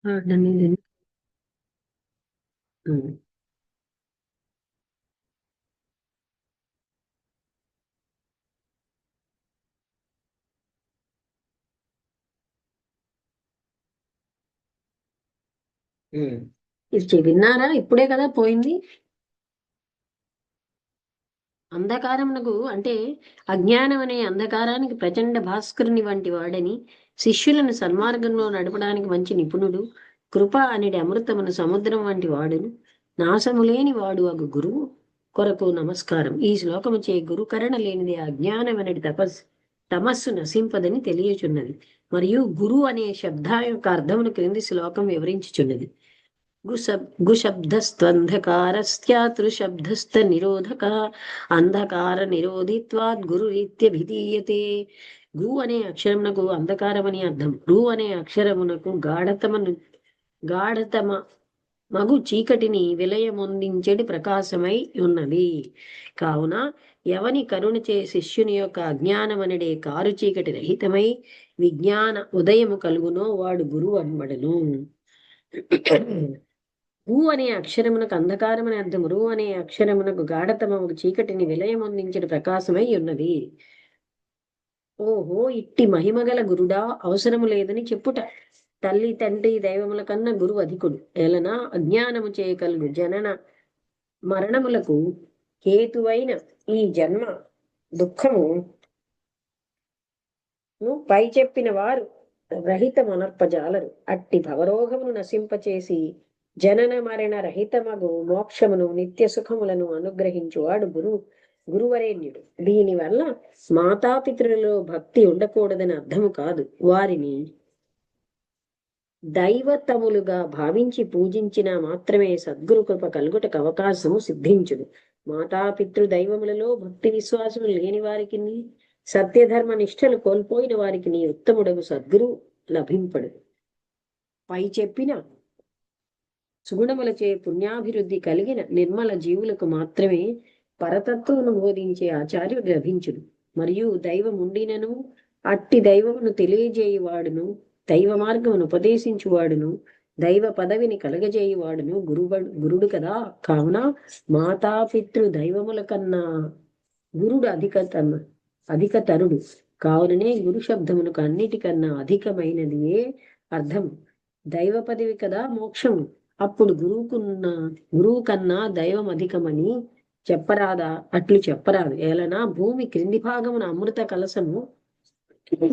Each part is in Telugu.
దాన్ని ఇది విన్నారా? ఇప్పుడే కదా పోయింది. అంధకారమునకు అంటే అజ్ఞానం అనే అంధకారానికి ప్రచండ భాస్కరుని వంటి వాడని, శిష్యులను సన్మార్గంలో నడపడానికి మంచి నిపుణుడు, కృప అనేది అమృతమున సముద్రం వంటి వాడును, నాశములేని వాడు అగు గురువు కొరకు నమస్కారం. ఈ శ్లోకము చే గురుకరణ లేనిది అజ్ఞానం అనేది తమస్సు నశింపదని తెలియచున్నది. మరియు గురు అనే శబ్ద యొక్క అర్థమును క్రింది శ్లోకం వివరించుచున్నది. గుశబ్దస్త్వంధకారస్త్యాతృశబ్దస్థ నిరోధక అంధకార నిరోధిత్వాద్ గురు రీత్యభిధీయతే. గు అనే అక్షరమునకు అంధకారమని అర్థం. రు అనే అక్షరమునకు గాఢతమ మగు చీకటిని విలయమొందించెడి ప్రకాశమై ఉన్నది. కావున ఎవని కరుణచే శిష్యుని యొక్క అజ్ఞానమనడే కారు చీకటి రహితమై విజ్ఞాన ఉదయము కలుగునో వాడు గురువు అనబడను. ఊ అనే అక్షరమునకు అంధకారమని అర్థం. రు అనే అక్షరమునకు గాఢతమకు చీకటిని విలయమొందించిన ప్రకాశమై ఉన్నది. ఓహో, ఇట్టి మహిమగల గురుడా అవసరము లేదని చెప్పుట. తల్లి తండ్రి దైవముల కన్నా గురువు అధికుడు. ఏలనా అజ్ఞానము చేయగలుగు జనన మరణములకు హేతువైన ఈ జన్మ దుఃఖము పై చెప్పిన వారు రహితమనర్పజాలరు. అట్టి భవరోగమును నశింపచేసి జనన మరణ రహితమగు మోక్షమును నిత్య సుఖములను అనుగ్రహించువాడు గురువరేణ్యుడు. దీనివల్ల మాతాపితృలలో భక్తి ఉండకూడదని అర్థము కాదు. వారిని దైవతములుగా భావించి పూజించిన మాత్రమే సద్గురు కృప కలుగుటకు అవకాశము సిద్ధించుడు. మాతాపితృ దైవములలో భక్తి విశ్వాసము లేని వారికి, సత్యధర్మ నిష్టలు కోల్పోయిన వారికి ఉత్తముడగు సద్గురు లభింపడు. పై చెప్పిన సుగుణములచే పుణ్యాభివృద్ధి కలిగిన నిర్మల జీవులకు మాత్రమే పరతత్వమును బోధించే ఆచార్యుడు లభించుడు. మరియు దైవముండినను అట్టి దైవమును తెలియజేయువాడును, దైవ మార్గమును ఉపదేశించువాడును, దైవ పదవిని కలగజేయువాడును గురుడు కదా. కావున మాతాపితృ దైవముల కన్నా గురుడు అధికతరుడు. కావుననే గురు శబ్దమునకు అన్నిటికన్నా అధికమైనదియే అర్థం. దైవ పదవి కదా మోక్షము. అప్పుడు గురువు కన్నా దైవం అధికమని చెప్పరాదా? అట్లు చెప్పరాదు. ఏలనా భూమి క్రింది భాగమున అమృత కలసము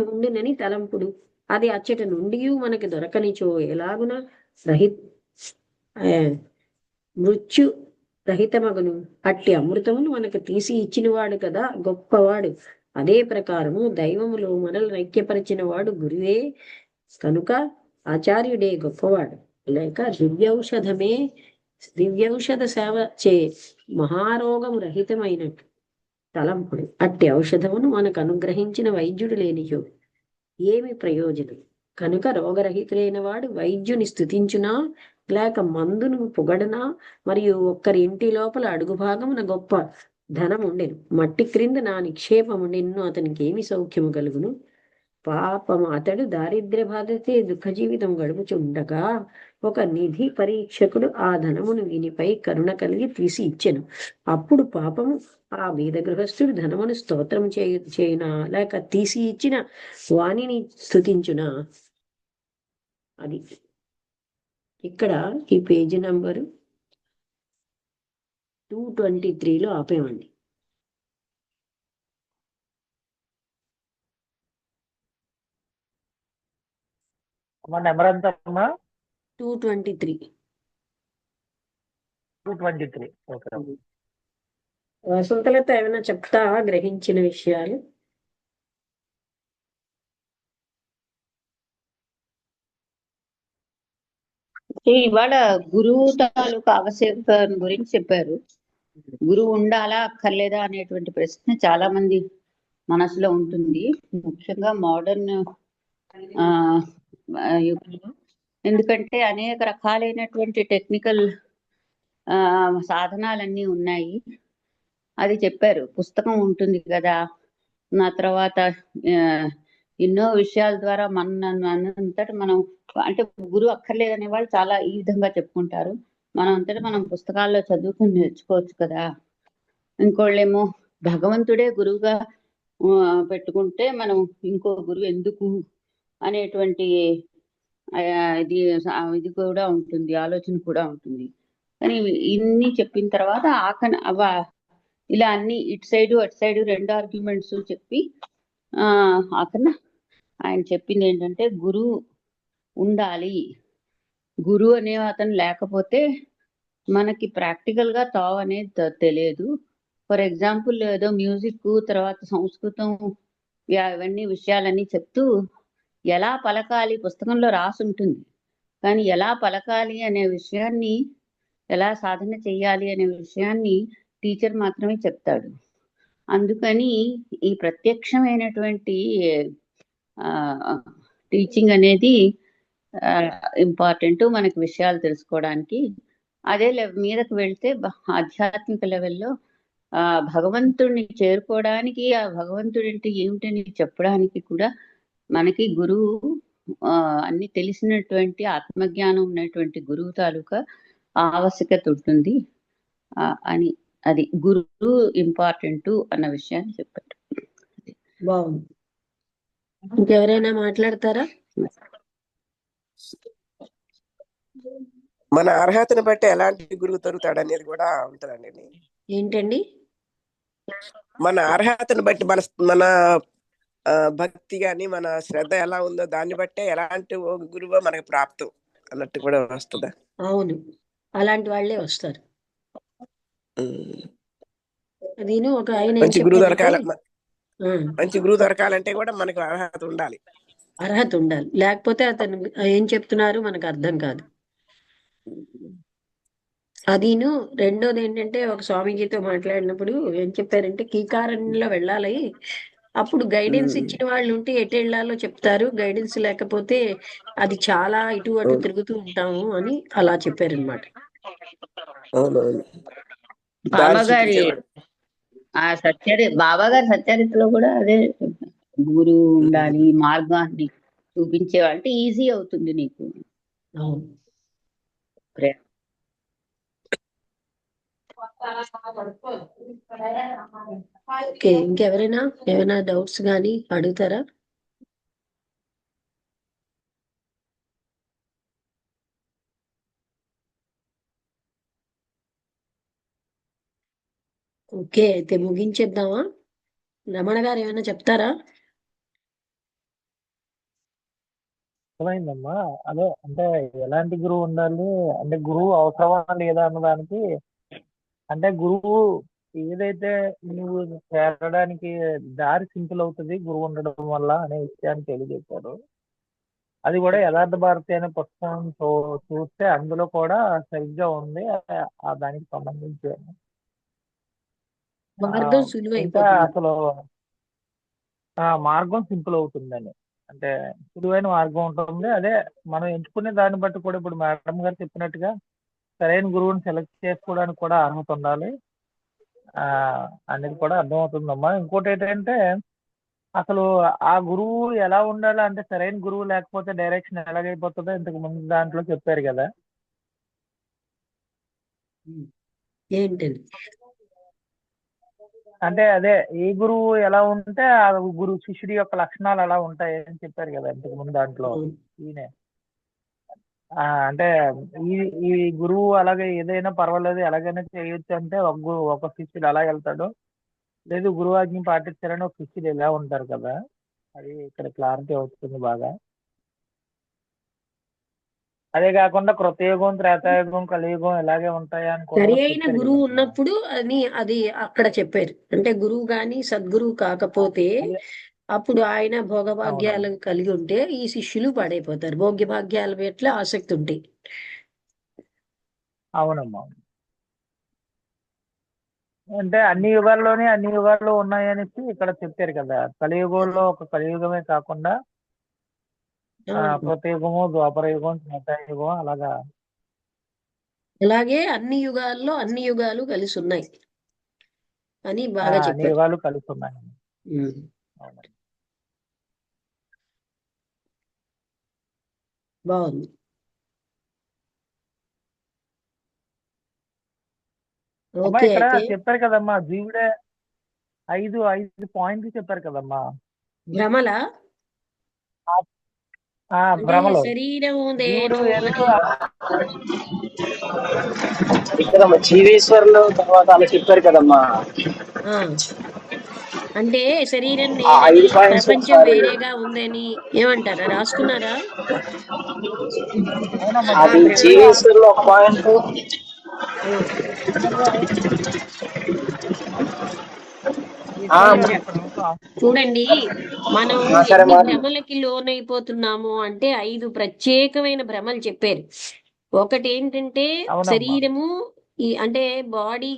ఉండినని తలంపుడు. అది అచ్చట నుండి మనకి దొరకనిచో ఎలాగున మృత్యు రహితమగును. అట్టి అమృతమును మనకు తీసి ఇచ్చినవాడు కదా గొప్పవాడు. అదే ప్రకారము దైవములో మనల్ని ఐక్యపరిచిన వాడు గురువే కనుక ఆచార్యుడే గొప్పవాడు. లేక దివ్యౌషధ సేవ చే మహారోగము రహితమైనట్టు తలంపుడు. అట్టి ఔషధమును మనకు అనుగ్రహించిన వైద్యుడు లేనియో ఏమి ప్రయోజనం? కనుక రోగరహితులైన వాడు వైద్యుని స్తుతించునా లేక మందును పొగడనా? మరియు ఒక్కరి ఇంటి లోపల అడుగు భాగమున గొప్ప ధనముండెను, మట్టి క్రింద నా నిక్షేపముండెను, అతనికి ఏమి సౌఖ్యము కలుగును? పాపము అతడు దారిద్ర్య బాధతే దుఃఖ జీవితం గడుపుచుండగా ఒక నిధి పరీక్షకుడు ఆ ధనమును వినిపై కరుణ కలిగి తీసి ఇచ్చెను. అప్పుడు పాపము ఆ బీద గృహస్థుడు ధనమును స్తోత్రం చేయునా లేక తీసి ఇచ్చిన వాణిని స్తుతించునా? అది ఇక్కడ ఈ పేజీ నంబరు 223లో ఆపేమండి. నెంబర్ ఎంత అమ్మా? 223. వసంతలతో ఏమైనా చెప్తావా గ్రహించిన విషయాలు? ఇవాళ గురువు తాలూకు ఆవశ్యకత గురించి చెప్పారు. గురువు ఉండాలా అక్కర్లేదా అనేటువంటి ప్రశ్న చాలా మంది మనసులో ఉంటుంది, ముఖ్యంగా మోడర్న్ యుగంలో. ఎందుకంటే అనేక రకాలైనటువంటి టెక్నికల్ సాధనాలన్నీ ఉన్నాయి. అది చెప్పారు, పుస్తకం ఉంటుంది కదా, నా తర్వాత ఎన్నో విషయాల ద్వారా మనంతట మనం అంటే గురువు అక్కర్లేదనే వాళ్ళు చాలా ఈ విధంగా చెప్పుకుంటారు. మనం అంతటా మనం పుస్తకాల్లో చదువుకుని నేర్చుకోవచ్చు కదా. ఇంకోళ్ళేమో భగవంతుడే గురువుగా పెట్టుకుంటే మనం ఇంకో గురువు ఎందుకు అనేటువంటి ఆ, ఇది ఇది కూడా ఉంటుంది, ఆలోచన కూడా ఉంటుంది. కానీ ఇన్ని చెప్పిన తర్వాత ఇలా అన్ని ఇటు సైడు అటు సైడు రెండు ఆర్గ్యుమెంట్స్ చెప్పి ఆ ఆఖన ఆయన చెప్పింది ఏంటంటే గురువు ఉండాలి, గురువు అనే అతను లేకపోతే మనకి ప్రాక్టికల్ గా తావు అనేది తెలియదు. ఫర్ ఎగ్జాంపుల్ ఏదో మ్యూజిక్ తర్వాత సంస్కృతం ఇవన్నీ విషయాలన్నీ చెప్తూ ఎలా పలకాలి పుస్తకంలో రాసి ఉంటుంది, కానీ ఎలా పలకాలి అనే విషయాన్ని, ఎలా సాధన చెయ్యాలి అనే విషయాన్ని టీచర్ మాత్రమే చెప్తాడు. అందుకని ఈ ప్రత్యక్షమైనటువంటి టీచింగ్ అనేది ఇంపార్టెంట్ మనకి విషయాలు తెలుసుకోవడానికి. అదే మీదకు వెళ్తే ఆధ్యాత్మిక లెవెల్లో భగవంతుడిని చేరుకోవడానికి, ఆ భగవంతుడి అంటే ఏమిటని చెప్పడానికి కూడా మనకి గురువు అన్ని తెలిసినటువంటి ఆత్మజ్ఞానం ఉన్నటువంటి గురువు తాలూకా ఆవశ్యకత ఉంటుంది అని, అది గురువు ఇంపార్టెంట్ అన్న విషయాన్ని చెప్పారు. బాగుంది. ఇంకెవరైనా మాట్లాడతారా? మన అర్హతను బట్టి ఎలాంటి గురువు దొరుకుతాడు అనేది కూడా ఉంటదండి. ఏంటండి? మన అర్హతను బట్టి మన మన భక్తి గాని మన శ్రద్ధ ఎలా ఉందో దాన్ని బట్టే ఎలాంటి గురువు మనకి ప్రాప్తం అన్నట్టు కూడా వస్తుందా? అవును, అలాంటి వాళ్ళే వస్తారు. నేను ఒక ఆయన ఏం మంచి గురువు దొరకాల చెప్పారంటే, మంచి గురువు దొరకాలంటే కూడా మనకు అర్హత ఉండాలి. అర్హత ఉండాలి, లేకపోతే అతను ఏం చెప్తున్నారు మనకు అర్థం కాదు. అదిను రెండోది ఏంటంటే, ఒక స్వామీజీతో మాట్లాడినప్పుడు ఏం చెప్పారంటే, కీకారణ్యంలో వెళ్ళాలి, అప్పుడు గైడెన్స్ ఇచ్చిన వాళ్ళు ఉంటే ఎటు వెళ్ళాలో చెప్తారు, గైడెన్స్ లేకపోతే అది చాలా ఇటు అటు తిరుగుతూ ఉంటాము అని అలా చెప్పారనమాట. అవునవును. బాబాగారి బాబాగారి సత్యరిత్రలో కూడా అదే గురువు ఉండాలి, మార్గాన్ని చూపించేవాళ్ళు అంటే ఈజీ అవుతుంది నీకు. అవును. ఓకే, ఇంకెవరైనా ఏమైనా డౌట్స్ కానీ అడుగుతారా? ఓకే, అయితే ముగించేద్దామా? రమణ గారు ఏమైనా చెప్తారా? అర్థమైందమ్మా. అదే అంటే ఎలాంటి గురువు ఉండాలి అంటే గురువు అవసరమా లేదా అన్నదానికి, అంటే గురువు ఏదైతే నువ్వు చేరడానికి దారి సింపుల్ అవుతుంది గురువు ఉండడం వల్ల అనే విషయాన్ని తెలియజేశారు. అది కూడా యథార్థ భారతి అనే పుస్తకం చూస్తే అందులో కూడా సరిగ్గా ఉంది దానికి సంబంధించి. మార్గం ఇంకా సులువైపోతుంది. అసలు మార్గం సింపుల్ అవుతుందని, అంటే సులువైన మార్గం ఉంటుంది. అదే మనం ఎంచుకునే దాన్ని బట్టి కూడా ఇప్పుడు మేడం గారు చెప్పినట్టుగా సరైన గురువుని సెలెక్ట్ చేసుకోవడానికి కూడా అర్హత ఉండాలి అనేది కూడా అర్థమవుతుందమ్మా. ఇంకోటి ఏంటంటే అసలు ఆ గురువు ఎలా ఉండాలి అంటే, సరైన గురువు లేకపోతే డైరెక్షన్ ఎలాగైపోతుందో ఇంతకు ముందు దాంట్లో చెప్పారు కదా. ఏంటండి? అంటే అదే ఏ గురువు ఎలా ఉంటే ఆ గురువు శిష్యుడి యొక్క లక్షణాలు అలా ఉంటాయి అని చెప్పారు కదా ఇంతకు ముందు దాంట్లో ఈయనే. అంటే ఈ ఈ గురువు అలాగే ఏదైనా పర్వాలేదు ఎలాగైనా చేయొచ్చు అంటే ఒక శిష్యుడు అలా వెళ్తాడు, లేదు గురువాజ్ఞ పాటించాలని ఒక శిష్యుడు ఎలా ఉంటారు కదా. అది ఇక్కడ క్లారిటీ అవుతుంది బాగా. అదే కాకుండా కృతయుగం, త్రేతాయుగం, కలియుగం ఇలాగే ఉంటాయా అని కూడా సరి అయిన చెప్పారు గురువు కదా. ఉన్నప్పుడు అది అక్కడ చెప్పారు. అంటే గురువు గాని సద్గురువు కాకపోతే అప్పుడు ఆయన భోగభాగ్యాలు కలిగి ఉంటే ఈ శిష్యులు పాడైపోతారు. భోగ్యభాగ్యాల పట్ల ఆసక్తి ఉంటాయి. అవునమ్మా. అంటే అన్ని యుగాల్లో ఉన్నాయనేసి ఇక్కడ చెప్పారు కదా. కలియుగంలో ఒక కలియుగమే కాకుండా కృతయుగము, ద్వాపర యుగం, త్రేతాయుగం అలాగా. అలాగే అన్ని యుగాల్లో అన్ని యుగాలు కలిసి ఉన్నాయి అని బాగా అన్ని చెప్పారు. యుగాలు కలిసి ఉన్నాయి. బాగుంది. అమ్మా ఓకే ఇక్కడ అయితే చెప్పారు కదమ్మా జీవుడే 5 పాయింట్లు చెప్పారు కదమ్మా. భ్రమల అంటే భ్రమలో శరీరము జీవుడు నేను వేరు అని కదమ్మా జీవేశ్వరులు తర్వాత అలా చెప్పారు కదమ్మా. ఆ, అంటే శరీరం ఆ నేనని 5 పాయింట్స్ ప్రపంచం ఒకసారి వేరేగా ఉందని ఏమంటారా, రాసుకున్నారా? అవునమ్మా ఆ అది భ్రమలో జీవేశ్వరులు ఒక పాయింట్. ఆ, ఈశ్వర్ గారు జ- ఒక్క నిమిషం. చూడండి, మనం సరే ఎన్ని మరి భ్రమలకి లోనైపోతున్నాము అంటే 5 ప్రత్యేకమైన భ్రమలు చెప్పారు. ఒకటి ఏంటంటే అవునమ్మా శరీరము, ఈ అంటే బాడీ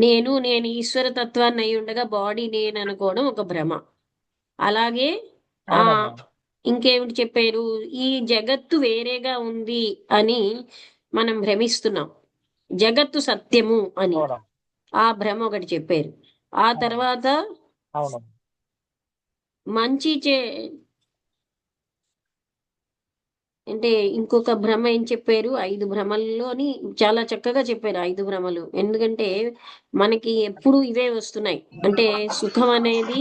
నేను ఈశ్వర తత్వాన్ని అయి ఉండగా బాడీ నేను అనుకోవడం ఒక భ్రమ. అలాగే ఆ అవునమ్మా ఇంకేమిటి చెప్పారు, ఈ జగత్తు వేరేగా ఉంది అని మనం భ్రమిస్తున్నాం, జగత్తు సత్యము అని అవునమ్మా ఆ భ్రమ ఒకటి చెప్పారు. ఆ తర్వాత అవునమ్మా మంచి అంటే ఇంకొక భ్రమ ఏం చెప్పారు, 5 భ్రమల్లోని చాలా చక్కగా చెప్పారు 5 భ్రమలు. ఎందుకంటే మనకి ఎప్పుడు ఇవే వస్తున్నాయి, అంటే సుఖం అనేది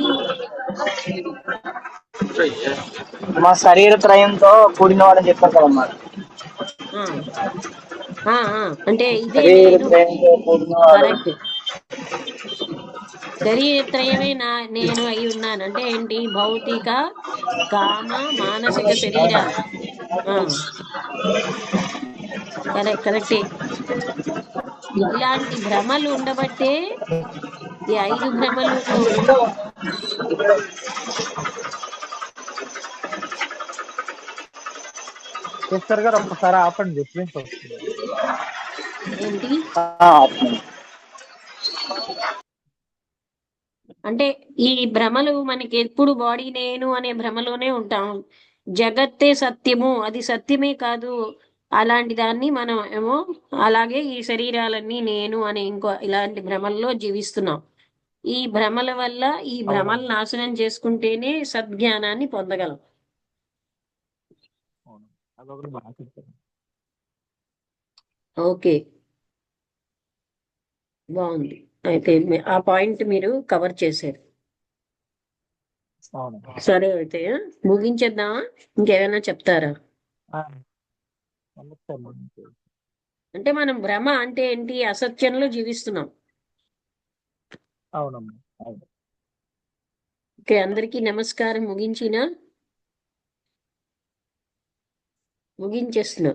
మా శరీర త్రయంతో కూడిన వాడని చెప్పారు కదమ్మా. ఆ అంటే ఇదే శరీర నేను. త్రయంతో కూడిన వాడు. కరెక్ట్. శరీరత్రయమే నేను అయి ఉన్నాను అంటే ఏంటి, భౌతిక కామ మానసిక శరీరాలు. ఆ కరెక్టే. ఇలాంటి భ్రమలు ఉండబట్టే ఈ 5 భ్రమలు ఈశ్వర్ గారు ఒక్కసారి ఆపండి, డిస్టర్బెన్స్ వస్తుంది. ఏంటి అవును. అంటే ఈ భ్రమలు మనకి ఎప్పుడు బాడీ నేను అనే భ్రమలోనే ఉంటాం. జగత్తే సత్యము, అది సత్యమే కాదు. అలాంటి దాన్ని మనం ఏమో అలాగే ఈ శరీరాలన్నీ నేను అనే ఇంకో ఇలాంటి భ్రమల్లో జీవిస్తున్నాం. ఈ భ్రమల వల్ల ఈ భ్రమలు అవునమ్మా నాశనం చేసుకుంటేనే సద్జ్ఞానాన్ని పొందగలం. అవును, అదొకటి బాగా చెప్పారు. ఓకే, బాగుంది. అయితే ఆ పాయింట్ మీరు కవర్ చేశారు. అవును సరే అయితే ముగించేద్దామా, ఇంకేమైనా చెప్తారా? నమస్తే అమ్మా. అంటే మనం భ్రమ అంటే ఏంటి, అసత్యంలో జీవిస్తున్నాం. అవునమ్మా అవును. ఓకే, అందరికీ నమస్కారం. ముగించేస్తున్నా.